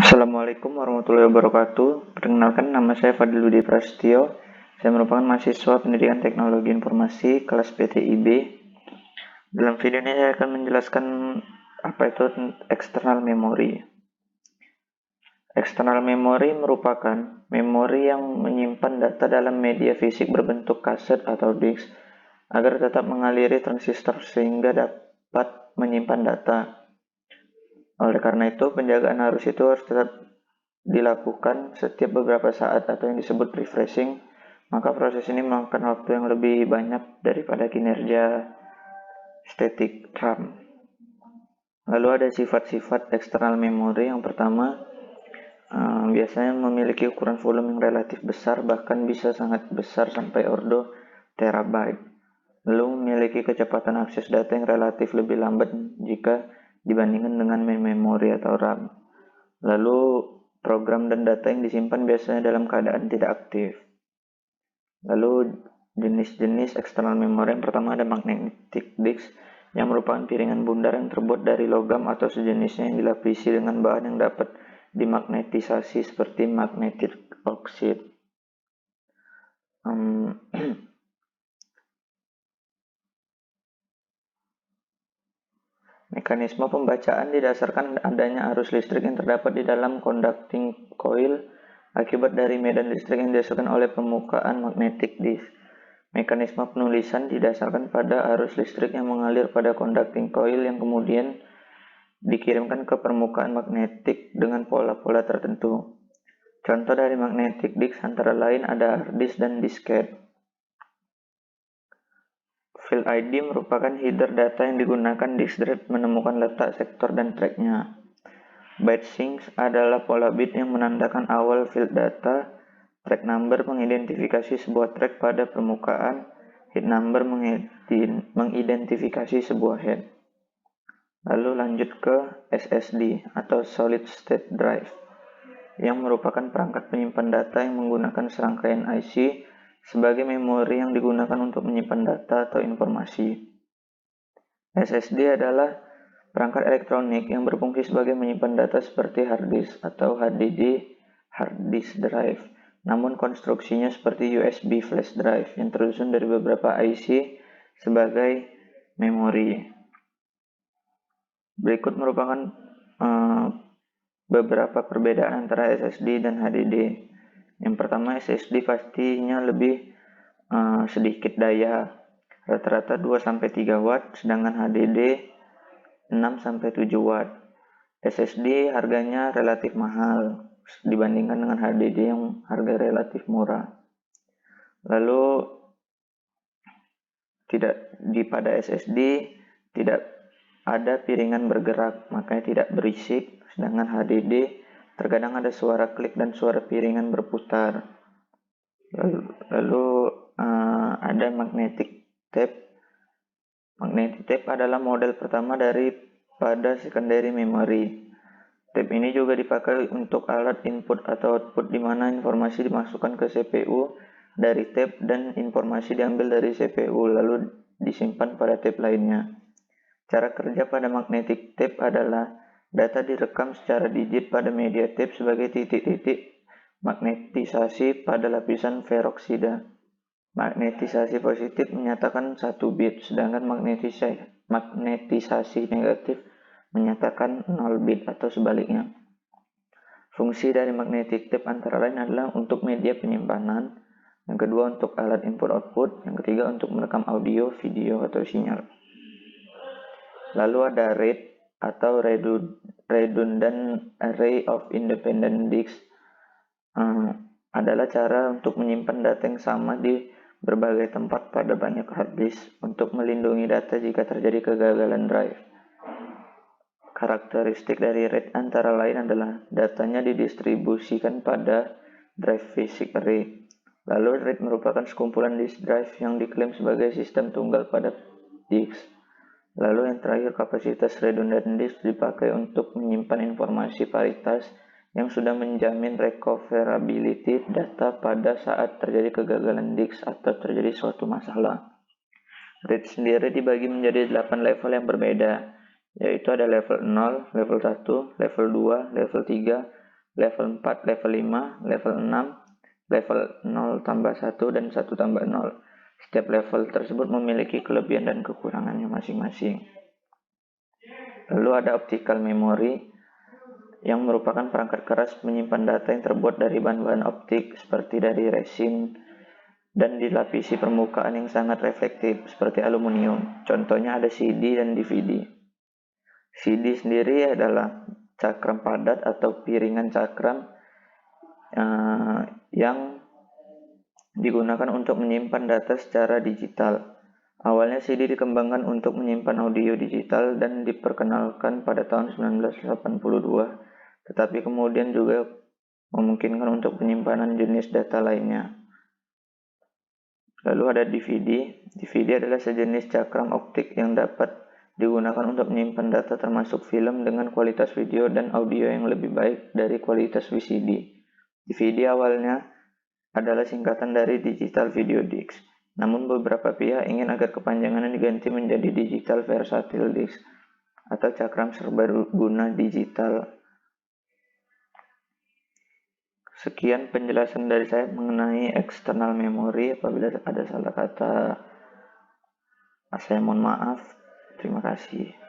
Assalamualaikum warahmatullahi wabarakatuh. Perkenalkan, nama saya Fadiludi Prasetyo. Saya merupakan mahasiswa Pendidikan Teknologi Informasi kelas PTIB. Dalam video ini saya akan menjelaskan apa itu external memory. External memory merupakan memori yang menyimpan data dalam media fisik berbentuk kaset atau disk agar tetap mengaliri transistor sehingga dapat menyimpan data. Oleh karena itu, penjagaan arus itu harus tetap dilakukan setiap beberapa saat atau yang disebut refreshing, maka proses ini memakan waktu yang lebih banyak daripada kinerja static RAM. Lalu ada sifat-sifat external memory. Yang pertama, biasanya memiliki ukuran volume yang relatif besar, bahkan bisa sangat besar sampai ordo terabyte. Lalu memiliki kecepatan akses data yang relatif lebih lambat jika dibandingkan dengan memori atau RAM. Lalu program dan data yang disimpan biasanya dalam keadaan tidak aktif. Lalu jenis-jenis external memory, yang pertama ada magnetic disk yang merupakan piringan bundar yang terbuat dari logam atau sejenisnya yang dilapisi dengan bahan yang dapat dimagnetisasi seperti magnetic oxide. Mekanisme pembacaan didasarkan adanya arus listrik yang terdapat di dalam conducting coil akibat dari medan listrik yang dihasilkan oleh permukaan magnetic disk. Mekanisme penulisan didasarkan pada arus listrik yang mengalir pada conducting coil yang kemudian dikirimkan ke permukaan magnetik dengan pola-pola tertentu. Contoh dari magnetic disk antara lain ada hard disk dan disket. Field ID merupakan header data yang digunakan disk drive menemukan letak sektor dan tracknya. Byte sinks adalah pola bit yang menandakan awal field data. Track number mengidentifikasi sebuah track pada permukaan. Head number mengidentifikasi sebuah head. Lalu lanjut ke SSD atau Solid State Drive, yang merupakan perangkat penyimpan data yang menggunakan serangkaian IC sebagai memori yang digunakan untuk menyimpan data atau informasi. SSD adalah perangkat elektronik yang berfungsi sebagai menyimpan data seperti hard disk atau HDD hard disk drive, namun konstruksinya seperti USB flash drive yang tersusun dari beberapa IC sebagai memori. Berikut merupakan beberapa perbedaan antara SSD dan HDD. Yang pertama, SSD pastinya lebih sedikit daya, rata-rata 2-3 watt, sedangkan HDD 6-7 watt. SSD harganya relatif mahal dibandingkan dengan HDD yang harga relatif murah. Lalu pada SSD tidak ada piringan bergerak, makanya tidak berisik, sedangkan HDD terkadang ada suara klik dan suara piringan berputar. Lalu ada magnetic tape. Magnetic tape adalah model pertama daripada secondary memory. Tape ini juga dipakai untuk alat input atau output, di mana informasi dimasukkan ke CPU dari tape dan informasi diambil dari CPU lalu disimpan pada tape lainnya. Cara kerja pada magnetic tape adalah data direkam secara digit pada media tape sebagai titik-titik magnetisasi pada lapisan peroksida. Magnetisasi positif menyatakan 1 bit, sedangkan magnetisasi negatif menyatakan 0 bit atau sebaliknya. Fungsi dari magnetic tape antara lain adalah untuk media penyimpanan, yang kedua untuk alat input-output, yang ketiga untuk merekam audio, video, atau sinyal. Lalu ada RAID atau Redundant Array of Independent Disks. Adalah cara untuk menyimpan data yang sama di berbagai tempat pada banyak hard disk untuk melindungi data jika terjadi kegagalan drive. Karakteristik dari RAID antara lain adalah datanya didistribusikan pada drive basic array. Lalu RAID merupakan sekumpulan disk drive yang diklaim sebagai sistem tunggal pada disk. Lalu yang terakhir, kapasitas redundant disk dipakai untuk menyimpan informasi paritas yang sudah menjamin recoverability data pada saat terjadi kegagalan disk atau terjadi suatu masalah. RAID sendiri dibagi menjadi 8 level yang berbeda, yaitu ada level 0, level 1, level 2, level 3, level 4, level 5, level 6, level 0 tambah 1, dan 1 tambah 0. Setiap level tersebut memiliki kelebihan dan kekurangannya masing-masing. Lalu ada optical memory, yang merupakan perangkat keras menyimpan data yang terbuat dari bahan-bahan optik seperti dari resin dan dilapisi permukaan yang sangat reflektif seperti aluminium. Contohnya ada CD dan DVD. CD sendiri adalah cakram padat atau piringan cakram yang digunakan untuk menyimpan data secara digital. Awalnya CD dikembangkan untuk menyimpan audio digital dan diperkenalkan pada tahun 1982, tetapi kemudian juga memungkinkan untuk penyimpanan jenis data lainnya. Lalu ada DVD. DVD adalah sejenis cakram optik yang dapat digunakan untuk menyimpan data termasuk film dengan kualitas video dan audio yang lebih baik dari kualitas VCD. DVD awalnya adalah singkatan dari Digital Video Disc. Namun beberapa pihak ingin agar kepanjangannya diganti menjadi Digital Versatile Disc atau cakram serbaguna digital. Sekian penjelasan dari saya mengenai external memory. Apabila ada salah kata, saya mohon maaf. Terima kasih.